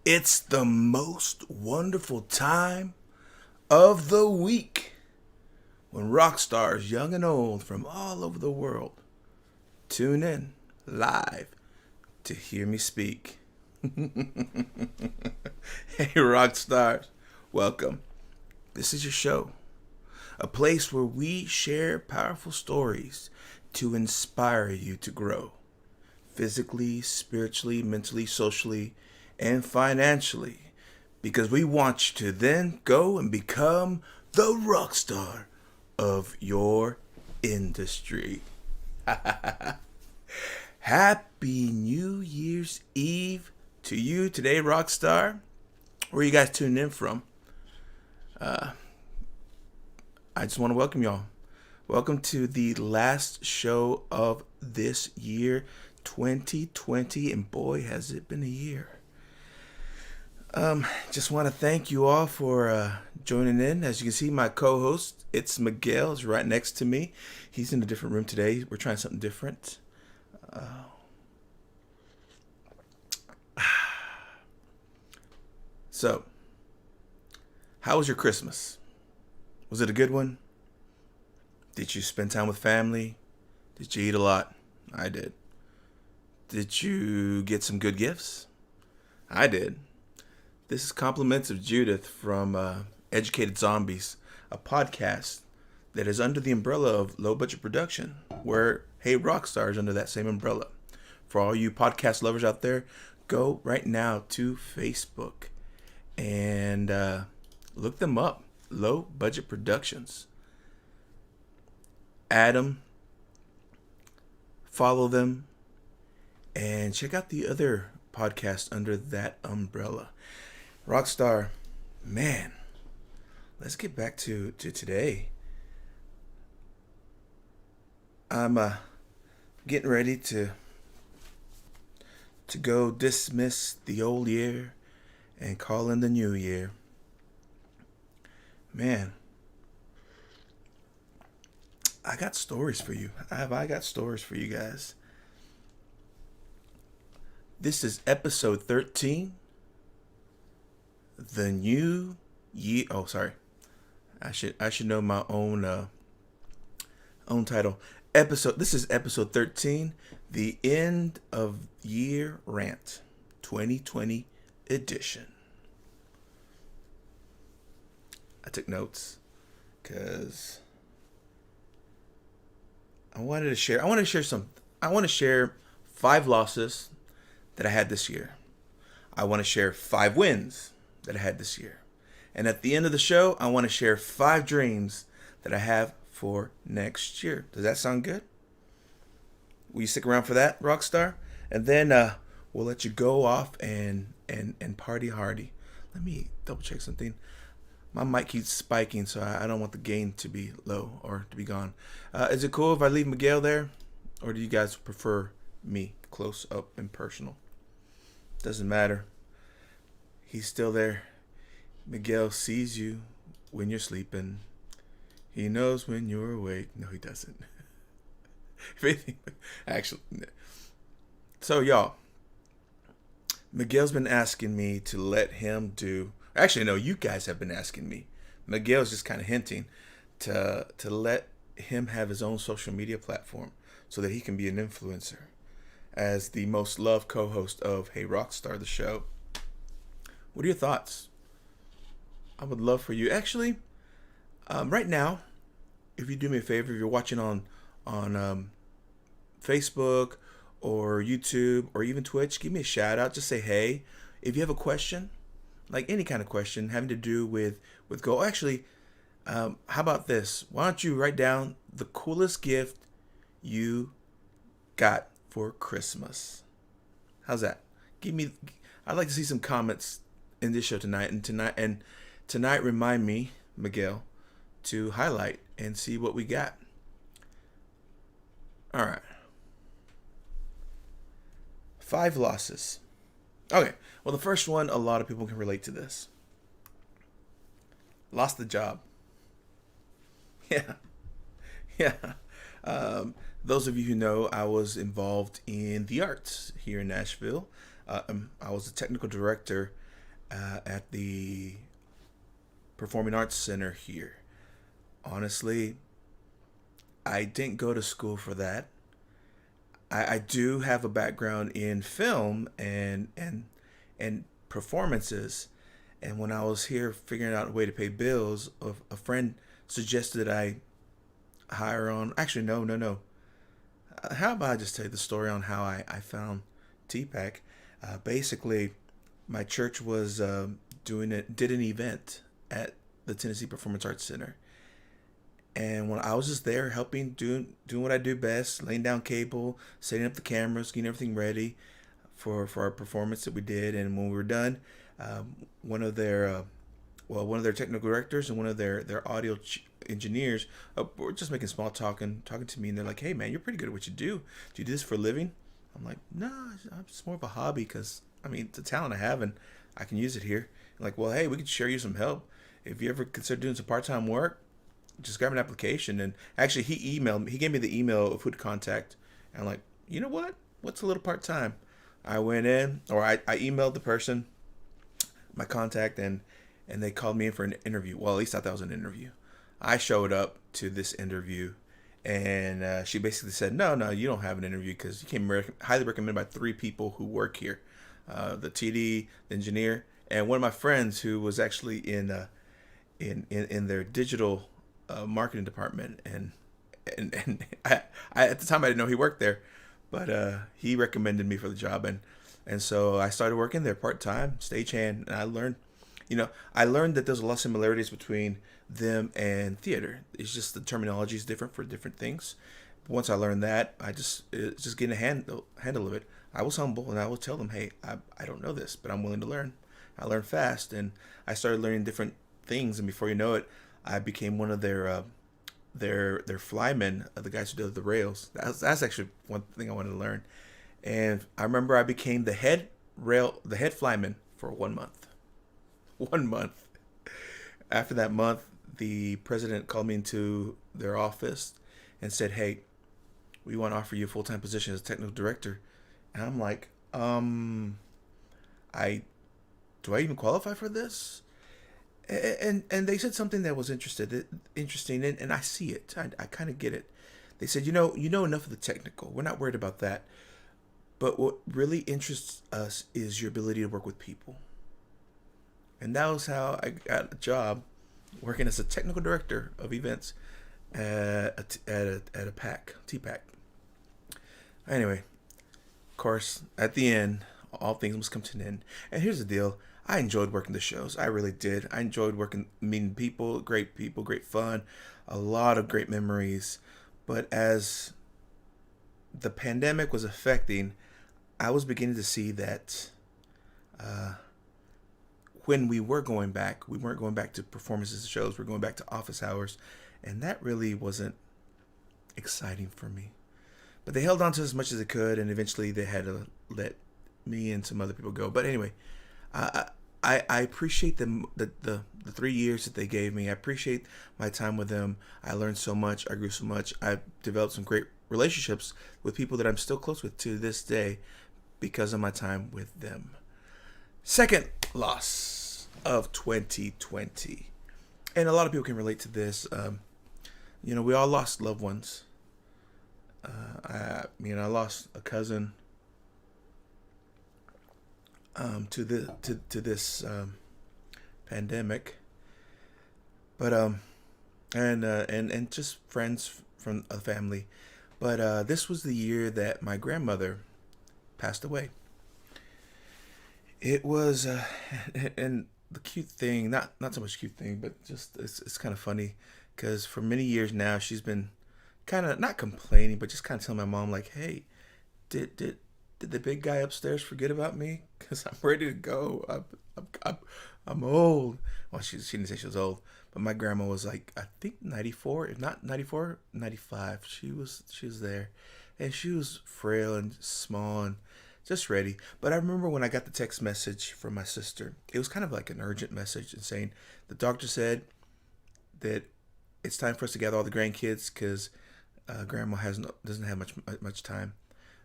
It's the most wonderful time of the week when rock stars, young and old, from all over the world tune in live to hear me speak. Hey, rock stars, welcome. This is your show, a place where we share powerful stories to inspire you to grow physically, spiritually, mentally, socially, and financially, because we want you to then go and become the rock star of your industry. Happy New Year's Eve to you today, rock star. Where are you guys tuning in from? I just want to welcome y'all. Welcome to the last show of this year, 2020, and boy, has it been a year. Just want to thank you all for joining in. As you can see, my co-host, it's Miguel, is right next to me. He's in a different room today. We're trying something different. So, how was your Christmas? Was it a good one? Did you spend time with family? Did you eat a lot? I did. Did you get some good gifts? I did. This is Compliments of Judith from Educated Zombies, a podcast that is under the umbrella of Low Budget Production, where Hey Rockstar is under that same umbrella. For all you podcast lovers out there, go right now to Facebook and look them up. Low Budget Productions. Add them, follow them, and check out the other podcasts under that umbrella. Rockstar, man, let's get back to today. I'm getting ready to go dismiss the old year and call in the new year. Man, I got stories for you. I got stories for you guys. This is episode 13. The new year. Oh, sorry. I should know my own title. This is episode 13. The end of year rant, 2020 edition. I took notes because I want to share 5 losses that I had this year. I want to share 5 wins that I had this year. And at the end of the show, I want to share 5 dreams that I have for next year. Does that sound good? Will you stick around for that, Rockstar? And then we'll let you go off and party hardy. Let me double check something. My mic keeps spiking, so I don't want the gain to be low or to be gone. Is it cool if I leave Miguel there? Or do you guys prefer me close up and personal? Doesn't matter. He's still there. Miguel sees you when you're sleeping. He knows when you're awake. No, he doesn't. Actually. So, y'all. Miguel's been asking me to let him do... Actually, no, you guys have been asking me. Miguel's just kind of hinting to let him have his own social media platform so that he can be an influencer as the most loved co-host of Hey Rockstar, the show. What are your thoughts? I would love for you. Actually, right now, if you do me a favor, if you're watching on Facebook or YouTube or even Twitch, give me a shout out. Just say hey. If you have a question, like any kind of question having to do with goal. Actually, how about this? Why don't you write down the coolest gift you got for Christmas? How's that? I'd like to see some comments in this show tonight. And tonight, remind me, Miguel, to highlight and see what we got. All right. 5 losses. Okay. Well, the first one, a lot of people can relate to this. Lost the job. Yeah. Those of you who know, I was involved in the arts here in Nashville. I was a technical director at the Performing Arts Center here. Honestly, I didn't go to school for that. I do have a background in film and performances. And when I was here figuring out a way to pay bills, a friend suggested I hire on. Actually, no, no, no. How about I just tell you the story on how I found TPAC? Basically, my church was did an event at the Tennessee Performance Arts Center, and when I was just there helping, doing what I do best, laying down cable, setting up the cameras, getting everything ready for our performance that we did. And when we were done, one of their one of their technical directors and one of their audio engineers were just making small talk and talking to me, and they're like, "Hey man, you're pretty good at what you do. Do you do this for a living?" I'm like, "No, it's more of a hobby because I mean it's a talent I have and I can use it here." And like, "Well, hey, we could share you some help if you ever consider doing some part-time work. Just grab an application." And actually, he emailed me. He gave me the email of who to contact. And I'm like, you know what? What's a little part-time? I went in, or I emailed the person, my contact, and they called me in for an interview. Well, at least I thought that was an interview. I showed up to this interview, and she basically said, no, you don't have an interview because you came highly recommended by 3 people who work here. The TD, the engineer, and one of my friends who was actually in their digital marketing department. And I at the time I didn't know he worked there, but he recommended me for the job. And so I started working there part-time, stagehand, and I learned that there's a lot of similarities between them and theater. It's just the terminology is different for different things. But once I learned that, it's just getting a handle of it. I was humble and I would tell them, hey, I don't know this, but I'm willing to learn. I learned fast, and I started learning different things, and before you know it, I became one of their flymen, the guys who did the rails. That's actually one thing I wanted to learn. And I remember I became the head flyman for 1 month. 1 month. After that month, the president called me into their office and said, "Hey, we want to offer you a full-time position as technical director." And I'm like, I do I even qualify for this? And they said something that was interesting, and I see it. I kind of get it. They said, you know enough of the technical. We're not worried about that. But what really interests us is your ability to work with people. And that was how I got a job working as a technical director of events at a TPAC. Anyway, of course, at the end, all things must come to an end. And here's the deal. I enjoyed working the shows. I really did. I enjoyed meeting people, great fun, a lot of great memories. But as the pandemic was affecting, I was beginning to see that when we were going back, we weren't going back to performances and shows. We're going back to office hours. And that really wasn't exciting for me. But they held on to as much as they could, and eventually they had to let me and some other people go. But anyway, I appreciate the 3 years that they gave me. I appreciate my time with them. I learned so much. I grew so much. I developed some great relationships with people that I'm still close with to this day because of my time with them. Second loss of 2020. And a lot of people can relate to this. We all lost loved ones. I lost a cousin to this pandemic, but and just friends from a family. But this was the year that my grandmother passed away. It was and the cute thing, not so much cute thing, but just it's kind of funny because for many years now she's been kind of not complaining, but just kind of telling my mom like, "Hey, did the big guy upstairs forget about me? Because I'm ready to go. I'm old." Well, she didn't say she was old, but my grandma was like, I think 94, if not 94, 95. She was there, and she was frail and small and just ready. But I remember when I got the text message from my sister, it was kind of like an urgent message and saying the doctor said that it's time for us to gather all the grandkids because grandma doesn't have much time.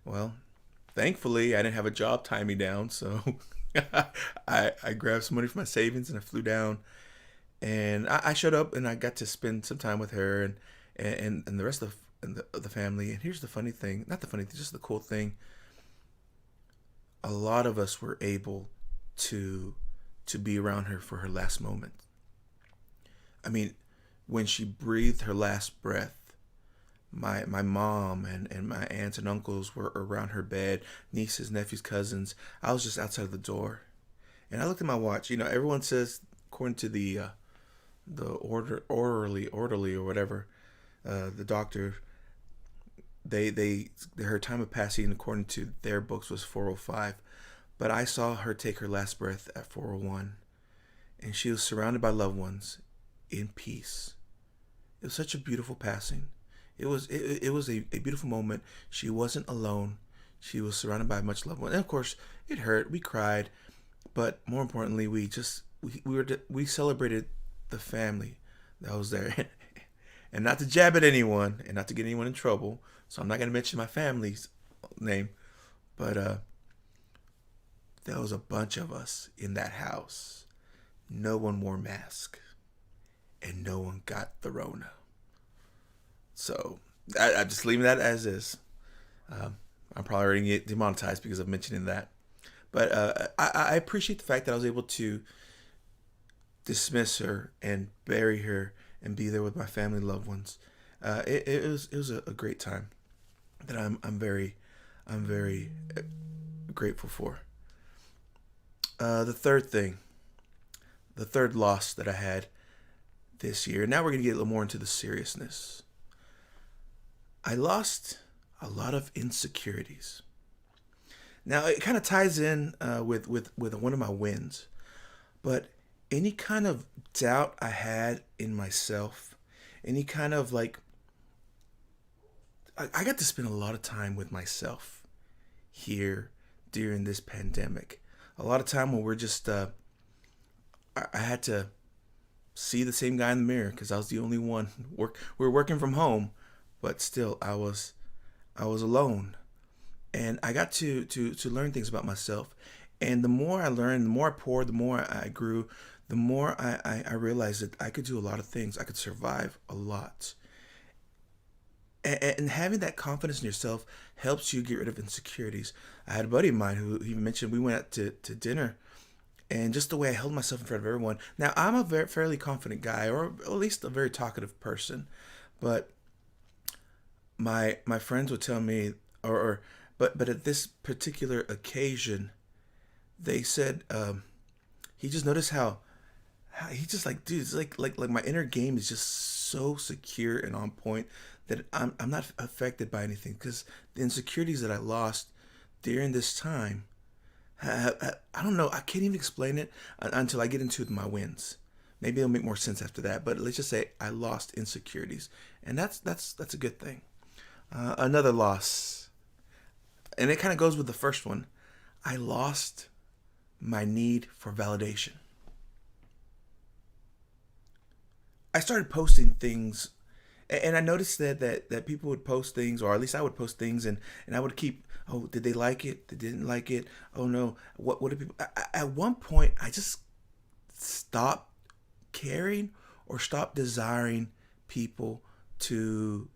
Well, Thankfully, I didn't have a job tie me down, so I grabbed some money from my savings and I flew down. And I showed up and I got to spend some time with her and the rest of the family. And here's the funny thing, not the funny thing, just the cool thing. A lot of us were able to be around her for her last moment. I mean, when she breathed her last breath, my mom and my aunts and uncles were around her bed, nieces, nephews, cousins. I was just outside of the door, and I looked at my watch. You know, everyone says according to the orderly or whatever, the doctor, they her time of passing according to their books was 4:05, but I saw her take her last breath at 4:01, and she was surrounded by loved ones in peace. It was such a beautiful passing. It was a beautiful moment. She wasn't alone. She was surrounded by much loved ones. And of course, it hurt. We cried, but more importantly, we celebrated the family that was there. And not to jab at anyone and not to get anyone in trouble, so I'm not going to mention my family's name, but there was a bunch of us in that house. No one wore masks, and no one got the Rona. So I'm just leaving that as is. I'm probably already going to get demonetized because of mentioning that. But I appreciate the fact that I was able to dismiss her and bury her and be there with my family and loved ones. It was a great time that I'm very grateful for. The third loss that I had this year. Now we're going to get a little more into the seriousness. I lost a lot of insecurities. Now it kind of ties in with one of my wins, but any kind of doubt I had in myself, any kind of like, I got to spend a lot of time with myself here during this pandemic. A lot of time when we're just, I had to see the same guy in the mirror because I was the only one. We were working from home, but still I was alone, and I got to learn things about myself. And the more I learned, the more I poured, the more I grew, the more I realized that I could do a lot of things. I could survive a lot. And having that confidence in yourself helps you get rid of insecurities. I had a buddy of mine who even mentioned we went out to dinner, and just the way I held myself in front of everyone. Now, I'm a fairly confident guy, or at least a very talkative person, but my friends would tell me, but at this particular occasion, they said he just noticed how he just like, dude, it's like my inner game is just so secure and on point that I'm not affected by anything, because the insecurities that I lost during this time, I don't know, I can't even explain it until I get into my wins. Maybe it'll make more sense after that, but let's just say I lost insecurities, and that's a good thing. Another loss, and it kind of goes with the first one. I lost my need for validation. I started posting things, and I noticed that people would post things, or at least I would post things, and I would keep, oh, did they like it? They didn't like it? Oh no, what did people? At one point, I just stopped caring or stopped desiring people to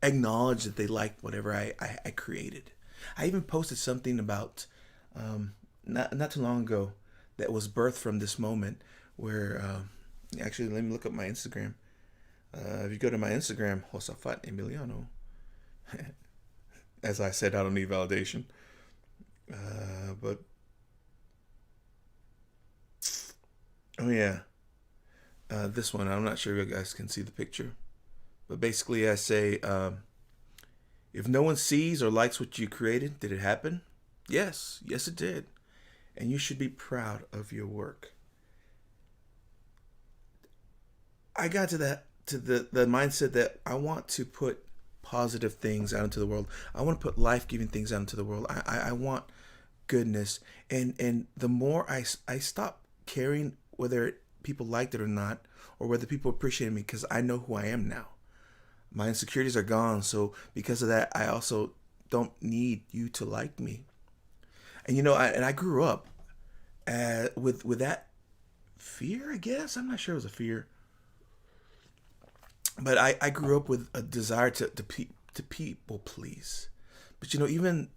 acknowledge that they liked whatever I created. I even posted something about not too long ago that was birthed from this moment where actually, let me look up my Instagram. If you go to my Instagram, Josafat Emiliano, as I said, I don't need validation. But oh yeah, this one, I'm not sure if you guys can see the picture, but basically I say, if no one sees or likes what you created, did it happen? Yes, it did, and you should be proud of your work. I got to the mindset that I want to put positive things out into the world. I want to put life-giving things out into the world. I want goodness, and the more I stop caring whether people liked it or not, or whether people appreciate me, because I know who I am now. My insecurities are gone, so because of that, I also don't need you to like me. And I grew up with that fear, I guess. I'm not sure it was a fear, but I grew up with a desire to people please. But even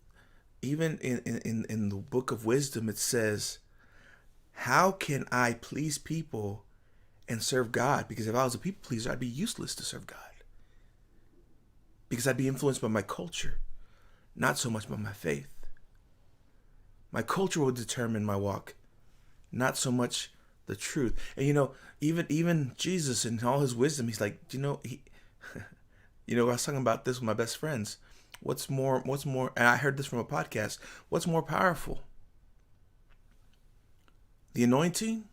in the book of wisdom, it says, how can I please people and serve God? Because if I was a people pleaser, I'd be useless to serve God. Because I'd be influenced by my culture, not so much by my faith. My culture will determine my walk, not so much the truth. And even Jesus in all his wisdom, he's like, I was talking about this with my best friends. What's more, and I heard this from a podcast, what's more powerful? The anointing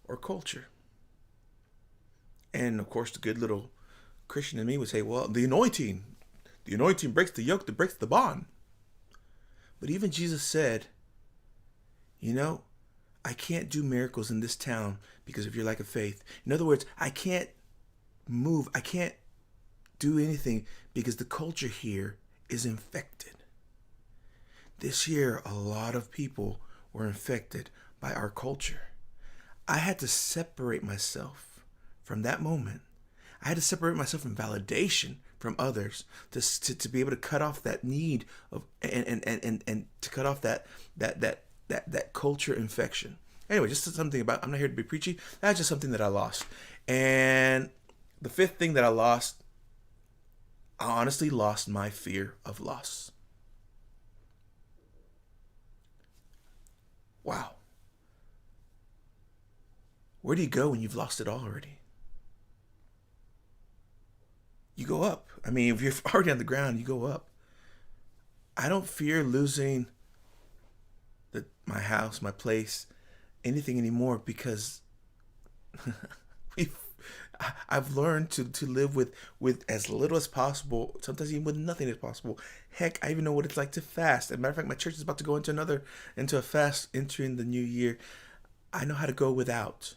or culture? And of course, the good little Christian in me would say, well, the anointing breaks the yoke, that breaks the bond. But even Jesus said, I can't do miracles in this town because of your lack of faith. In other words, I can't move. I can't do anything because the culture here is infected. This year, a lot of people were infected by our culture. I had to separate myself from that moment. I had to separate myself from validation from others to be able to cut off that need of and to cut off that culture infection. Anyway, just something about, I'm not here to be preachy. That's just something that I lost. And the fifth thing that I lost, I honestly lost my fear of loss. Wow. Where do you go when you've lost it all already? You go up. I mean, if you're already on the ground, you go up. I don't fear losing my house, my place, anything anymore, because I've learned to live with as little as possible, sometimes even with nothing as possible. Heck, I even know what it's like to fast. As a matter of fact, my church is about to go into a fast entering the new year. I know how to go without.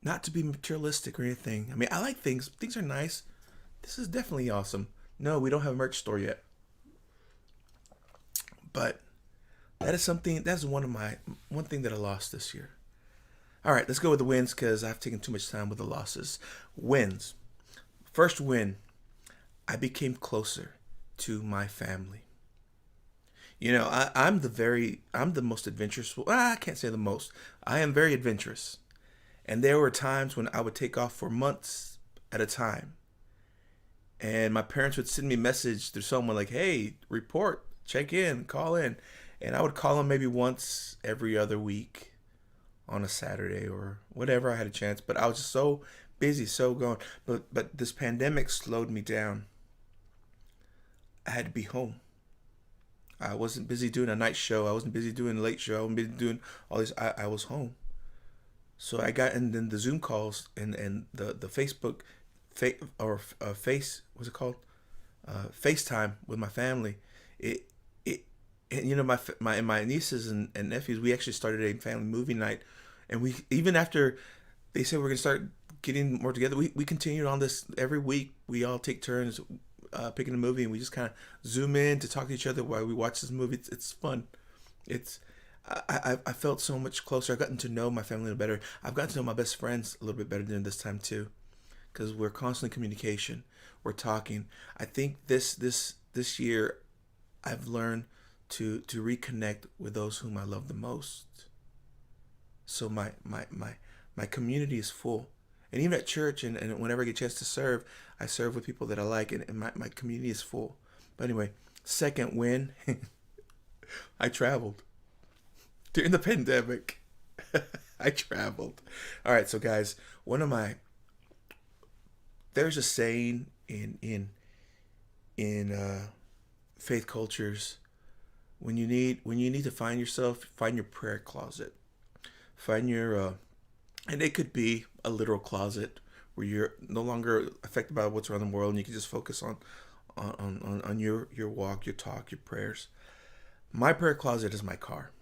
Not to be materialistic or anything. I mean, I like things. Things are nice. This is definitely awesome. No, we don't have a merch store yet. But that's one thing that I lost this year. All right, let's go with the wins because I've taken too much time with the losses. Wins. First win, I became closer to my family. I'm the most adventurous. Well, I can't say the most. I am very adventurous. And there were times when I would take off for months at a time. And my parents would send me a message through someone like, hey, report, check in, call in. And I would call them maybe once every other week on a Saturday or whatever I had a chance. But I was just so busy, so going. But this pandemic slowed me down. I had to be home. I wasn't busy doing a night show. I wasn't busy doing a late show. I wasn't busy doing all this. I was home. So I got, and then the Zoom calls and the Facebook what's it called? FaceTime with my family. My nieces and nephews, we actually started a family movie night, and we, even after they said we're gonna start getting more together, we continued on this every week. We all take turns picking a movie, and we just kind of zoom in to talk to each other while we watch this movie. It's fun. I felt so much closer. I've gotten to know my family a little better. I've gotten to know my best friends a little bit better during this time too, because we're constantly in communication. We're talking. I think this year, I've learned to reconnect with those whom I love the most. So my community is full, and even at church and whenever I get a chance to serve, I serve with people that I like, and my community is full. But anyway, second win, I traveled. During the pandemic, I traveled. All right, so guys, there's a saying in faith cultures, when you need to find yourself, find your prayer closet, find your and it could be a literal closet where you're no longer affected by what's around the world, and you can just focus on your walk, your talk, your prayers. My prayer closet is my car.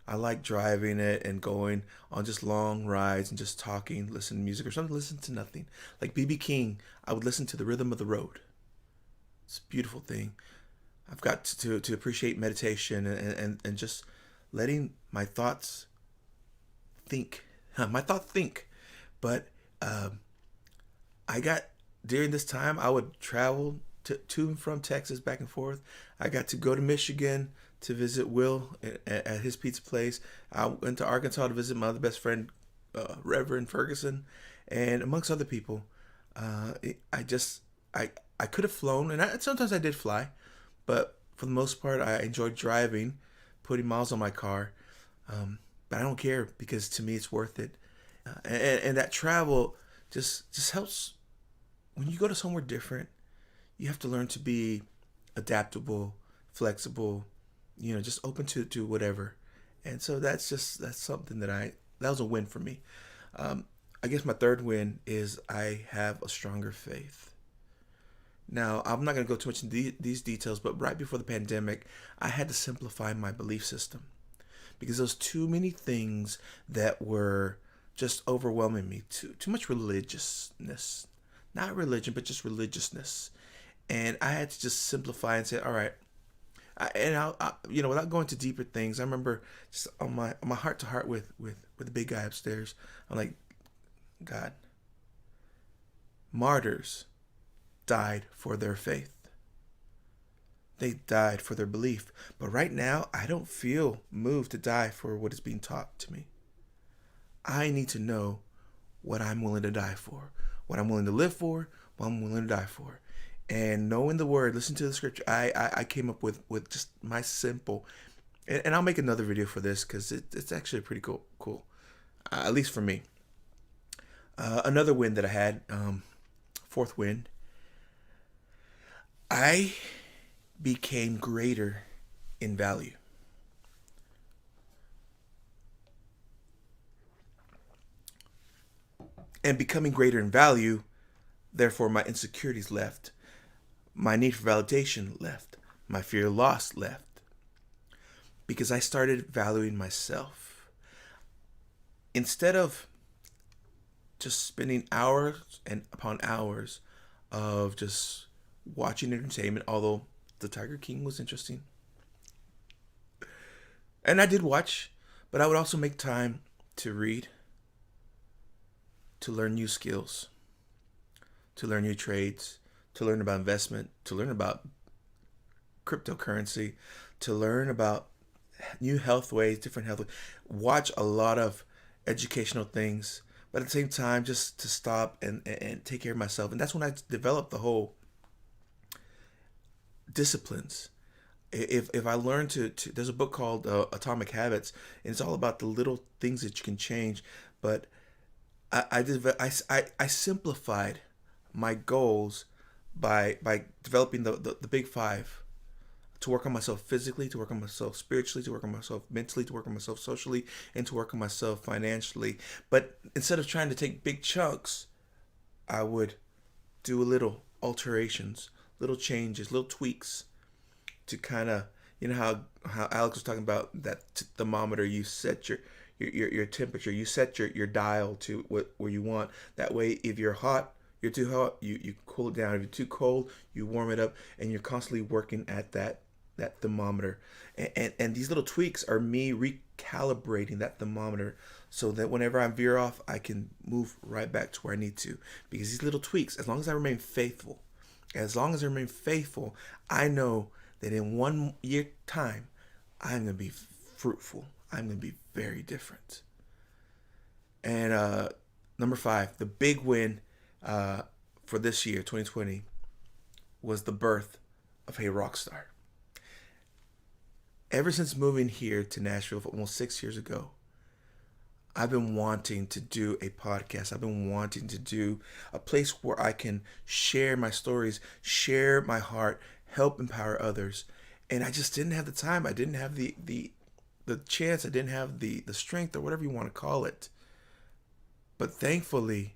I like driving it and going on just long rides and just talking, listening to music, or sometimes listen to nothing. Like BB King, I would listen to the rhythm of the road. It's a beautiful thing. I've got to appreciate meditation and just letting my thoughts think. My thoughts think. But I got, during this time, I would travel to and from Texas, back and forth. I got to go to Michigan to visit Will at his pizza place. I went to Arkansas to visit my other best friend, Reverend Ferguson, and amongst other people. I just, I could have flown, and sometimes I did fly, but for the most part, I enjoyed driving, putting miles on my car. But I don't care, because to me it's worth it. And that travel just helps. When you go to somewhere different, you have to learn to be adaptable, flexible, just open to whatever. And so that's something that was a win for me. I guess my third win is I have a stronger faith. Now, I'm not going to go too much into these details, but right before the pandemic, I had to simplify my belief system, because there was too many things that were just overwhelming me. Too much religiousness. Not religion, but just religiousness. And I had to just simplify and say, all right. Without going to deeper things, I remember just on my heart to heart with the big guy upstairs, I'm like, God, martyrs died for their faith. They died for their belief. But right now, I don't feel moved to die for what is being taught to me. I need to know what I'm willing to die for, what I'm willing to live for, what I'm willing to die for. And knowing the word, listen to the scripture, I came up with just my simple, and I'll make another video for this, because it's actually pretty cool, at least for me. Another win that I had, fourth win, I became greater in value. And becoming greater in value, therefore my insecurities left. My need for validation left. My fear of loss left. Because I started valuing myself. Instead of just spending hours and upon hours of just watching entertainment, although the Tiger King was interesting. And I did watch, but I would also make time to read, to learn new skills, to learn new trades, to learn about investment, to learn about cryptocurrency, to learn about new health ways, different health ways. Watch a lot of educational things, but at the same time, just to stop and take care of myself. And that's when I developed the whole disciplines. If I learn to there's a book called Atomic Habits, and it's all about the little things that you can change. But I simplified my goals by developing the big five: to work on myself physically, to work on myself spiritually, to work on myself mentally, to work on myself socially, and to work on myself financially. But instead of trying to take big chunks, I would do a little alterations, little changes, little tweaks, to kind of, how Alex was talking about that thermometer. You set your temperature, you set your dial to where you want. That way, if you're hot, you're too hot, you cool it down. If you're too cold, you warm it up, and you're constantly working at that thermometer. And these little tweaks are me recalibrating that thermometer, so that whenever I veer off, I can move right back to where I need to. Because these little tweaks, as long as I remain faithful, I know that in 1 year time, I'm going to be fruitful. I'm going to be very different. And number 5, the big win for this year, 2020, was the birth of Hey Rockstar. Ever since moving here to Nashville almost 6 years ago, I've been wanting to do a podcast. I've been wanting to do a place where I can share my stories, share my heart, help empower others. And I just didn't have the time. I didn't have the chance. I didn't have the strength, or whatever you want to call it. But thankfully,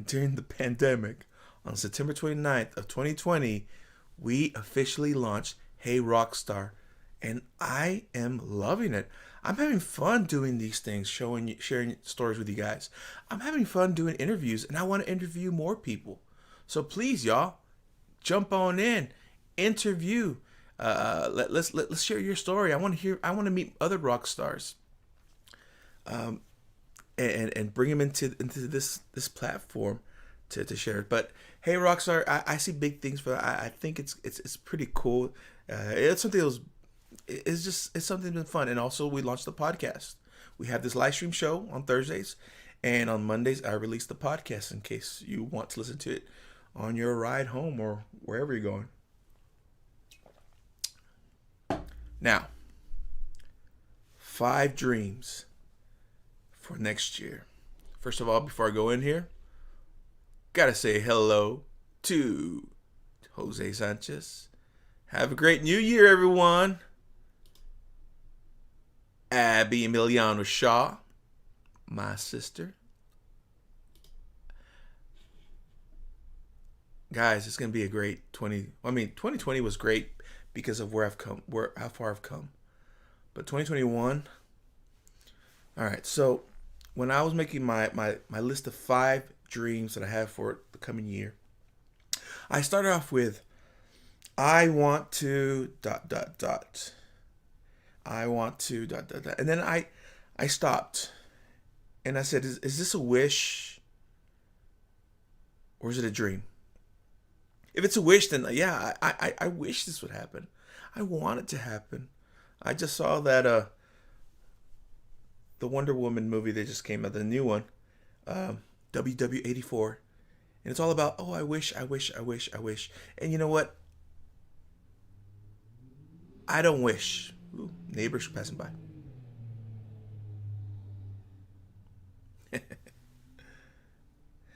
during the pandemic, on September 29th of 2020, we officially launched Hey Rockstar. And I am loving it. I'm having fun doing these things, sharing stories with you guys. I'm having fun doing interviews, and I want to interview more people. So please, y'all, jump on in, interview. Let's share your story. I want to hear. I want to meet other rock stars. And bring them into this platform to share it. But hey, Rockstar, I see big things for that. I think it's pretty cool. It's something that was it's something that's been fun. And also we launched the podcast. We have this live stream show on Thursdays, and on Mondays I release the podcast in case you want to listen to it on your ride home or wherever you're going. Now, 5 dreams for next year. First of all, before I go in here, gotta say hello to Jose Sanchez. Have a great new year, everyone. Abby Emiliano Shaw, my sister. Guys, it's gonna be a great 2020 was great because of how far I've come. But 2021, all right, so when I was making my list of 5 dreams that I have for the coming year, I started off with, I want to ... I want to ... And then I stopped and I said, is this a wish or is it a dream? If it's a wish, then yeah, I wish this would happen. I want it to happen. I just saw that the Wonder Woman movie that just came out, the new one, WW84, and it's all about, oh, I wish. And you know what? I don't wish. Ooh, neighbors passing by.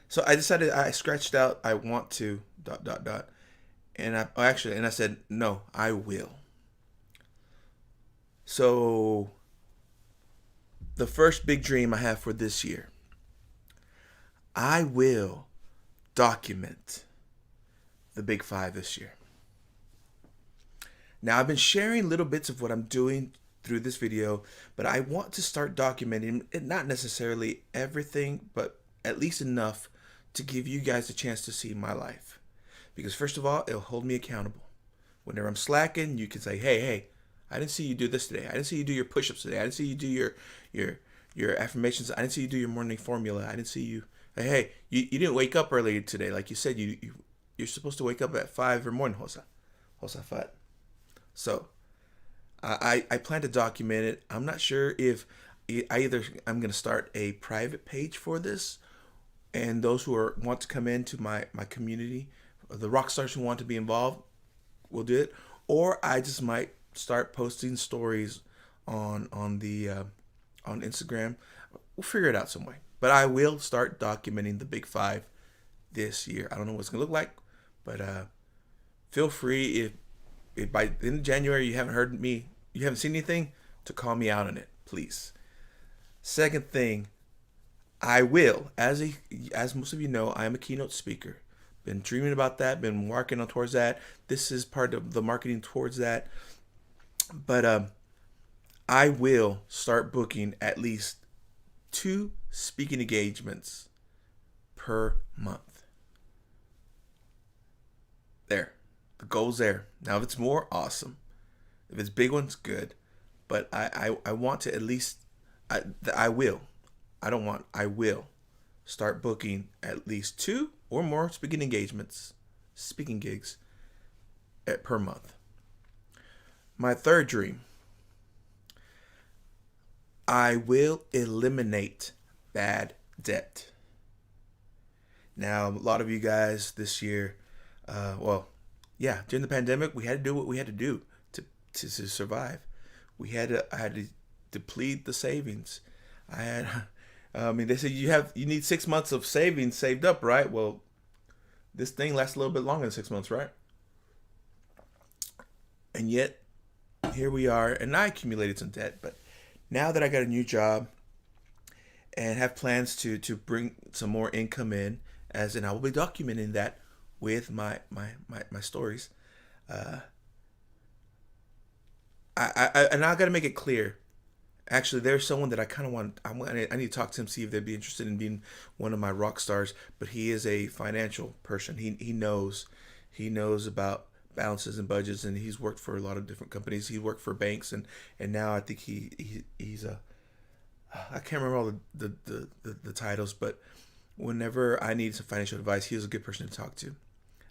So I decided, I scratched out, I want to ... And I said, no, I will. So the first big dream I have for this year, I will document the Big 5 this year. Now, I've been sharing little bits of what I'm doing through this video, but I want to start documenting it, not necessarily everything, but at least enough to give you guys a chance to see my life. Because first of all, it'll hold me accountable. Whenever I'm slacking, you can say, hey, I didn't see you do this today. I didn't see you do your push-ups today. I didn't see you do your affirmations. I didn't see you do your morning formula. I didn't see you. Hey, you didn't wake up early today. Like you said, you're supposed to wake up at 5 every morning, Josafat. So I plan to document it. I'm not sure if I'm going to start a private page for this, and those who want to come into my community, the rock stars who want to be involved, will do it. Or I just might start posting stories on Instagram. We'll figure it out some way. But I will start documenting the Big 5 this year. I don't know what it's gonna look like, but feel free if by the end of January you haven't seen anything, to call me out on it, please. Second thing, I will, as most of you know, I am a keynote speaker. Been dreaming about that, been working on towards that. This is part of the marketing towards that. But I will start booking at least 2 speaking engagements per month. There. The goal's there. Now, if it's more, awesome. If it's big ones, good. But I want to at least, I will start booking at least 2 or more speaking gigs per month. My third dream, I will eliminate bad debt. Now, a lot of you guys this year, during the pandemic, we had to do what we had to do to survive. I had to deplete the savings. They said you need 6 months of savings saved up, right? Well, this thing lasts a little bit longer than 6 months, right? And yet, here we are, and I accumulated some debt, but now that I got a new job and have plans to bring some more income in, as in I will be documenting that with my stories. I got to make it clear, Actually, there's someone that I kind of want. I need to talk to him, see if they'd be interested in being one of my rock stars. But he is a financial person. He knows about balances and budgets, and he's worked for a lot of different companies. He worked for banks, and now I think he's a, I can't remember all the titles, but whenever I need some financial advice, he was a good person to talk to. I'm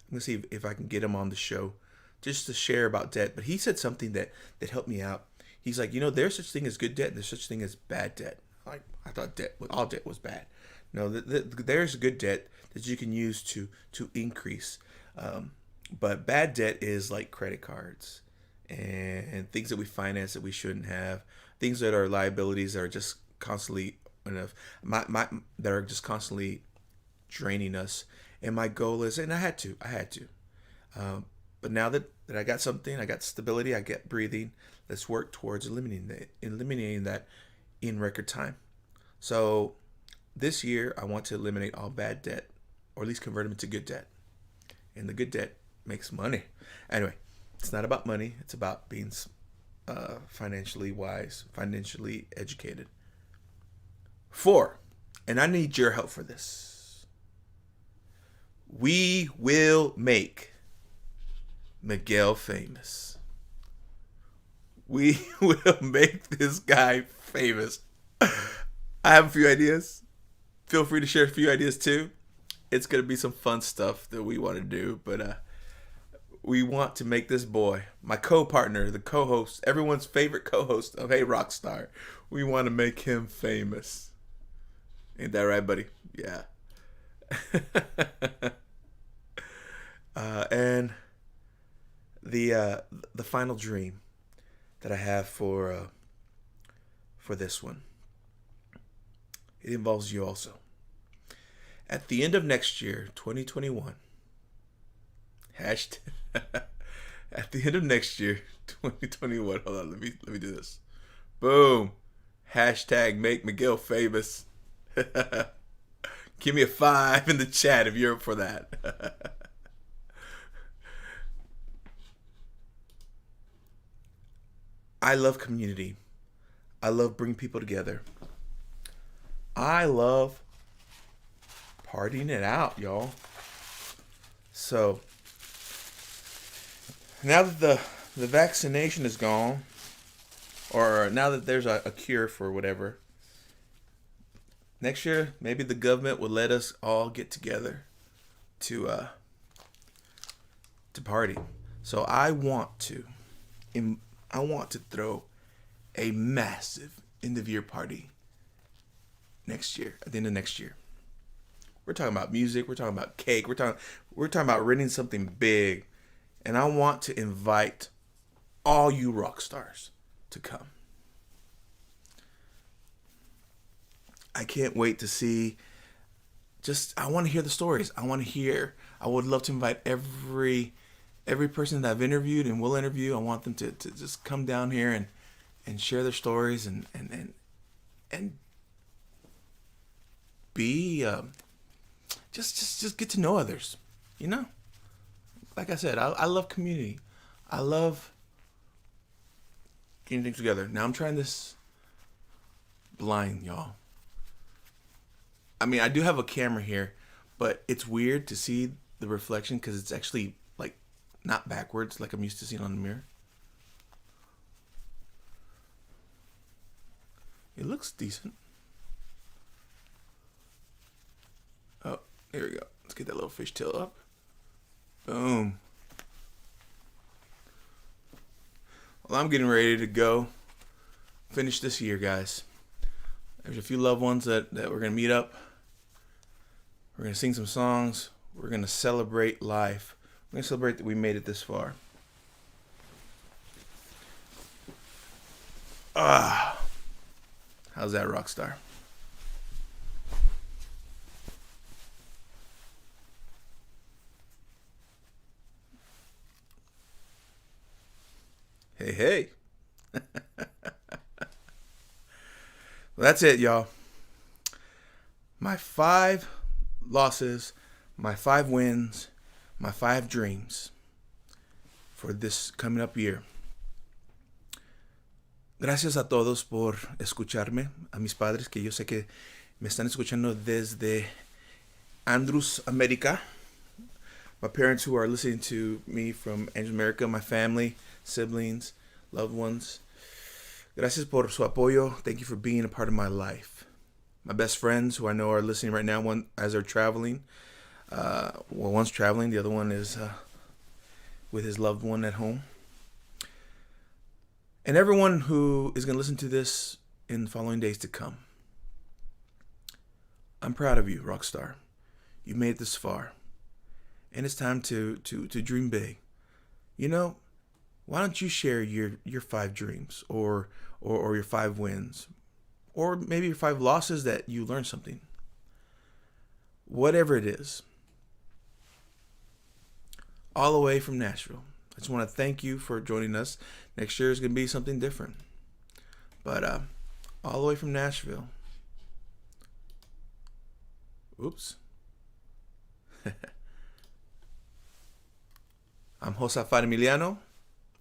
gonna see if I can get him on the show just to share about debt. But he said something that helped me out. He's like, there's such thing as good debt, and there's such thing as bad debt. Like, I thought all debt was bad. No, there's good debt that you can use to increase. But bad debt is like credit cards and things that we finance that we shouldn't have, things that are liabilities that are just constantly enough, that are just constantly draining us. And my goal is, and I had to. But now that I got something, I got stability, I get breathing. Let's work towards eliminating that in record time. So this year, I want to eliminate all bad debt, or at least convert them into good debt. And the good debt makes money. Anyway, it's not about money. It's about being financially wise, financially educated. 4, and I need your help for this. We will make Miguel famous. We will make this guy famous. I have a few ideas. Feel free to share a few ideas too. It's going to be some fun stuff that we want to do, but we want to make this boy, my co-partner, the co-host, everyone's favorite co-host of Hey Rockstar. We want to make him famous. Ain't that right, buddy? Yeah. And the final dream that I have for this one, it involves you also. At the end of next year, 2021, hashtag, at the end of next year, 2021, hold on, let me do this. Boom. Hashtag make Miguel famous. Give me a 5 in the chat if you're up for that. I love community. I love bringing people together. I love partying it out, y'all. So now that the vaccination is gone, or now that there's a cure for whatever, next year maybe the government will let us all get together to party. So I want to throw a massive end of year party next year, at the end of next year. We're talking about music, we're talking about cake, we're talking about renting something big. And I want to invite all you rock stars to come. I can't wait to see. I want to hear the stories. I would love to invite every person that I've interviewed and will interview. I want them to just come down here and share their stories and be just get to know others. Like I said, I love community. I love getting things together. Now I'm trying this blind, y'all. I mean, I do have a camera here, but it's weird to see the reflection because it's actually like not backwards like I'm used to seeing on the mirror. It looks decent. Oh, there we go. Let's get that little fishtail up. Boom. Well, I'm getting ready to go finish this year, guys. There's a few loved ones that we're going to meet up. We're going to sing some songs. We're going to celebrate life. We're going to celebrate that we made it this far. How's that, Rockstar? Hey. Well, that's it, y'all. My 5 losses, my 5 wins, my 5 dreams for this coming up year. Gracias a todos por escucharme, a mis padres que yo sé que me están escuchando desde Andrews, America. My parents who are listening to me from Andrews, America, my family, siblings, loved ones. Gracias por su apoyo. Thank you for being a part of my life. My best friends who I know are listening right now one as they're traveling. One's traveling, the other one is with his loved one at home. And everyone who is going to listen to this in the following days to come. I'm proud of you, Rockstar. You made it this far. And it's time to dream big. You know, why don't you share your 5 dreams or your 5 wins? Or maybe your 5 losses that you learned something. Whatever it is. All the way from Nashville. I just want to thank you for joining us. Next year is going to be something different. But all the way from Nashville. Oops. I'm Josafat Emiliano,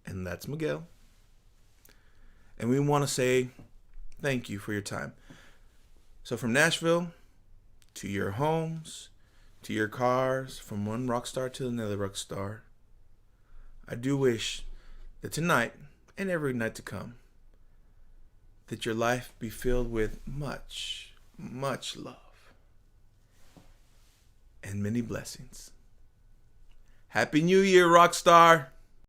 and that's Miguel. And we want to say thank you for your time. So from Nashville to your homes, to your cars, from one Rockstar to another Rockstar, I do wish that tonight and every night to come, that your life be filled with much, much love and many blessings. Happy New Year, Rockstar!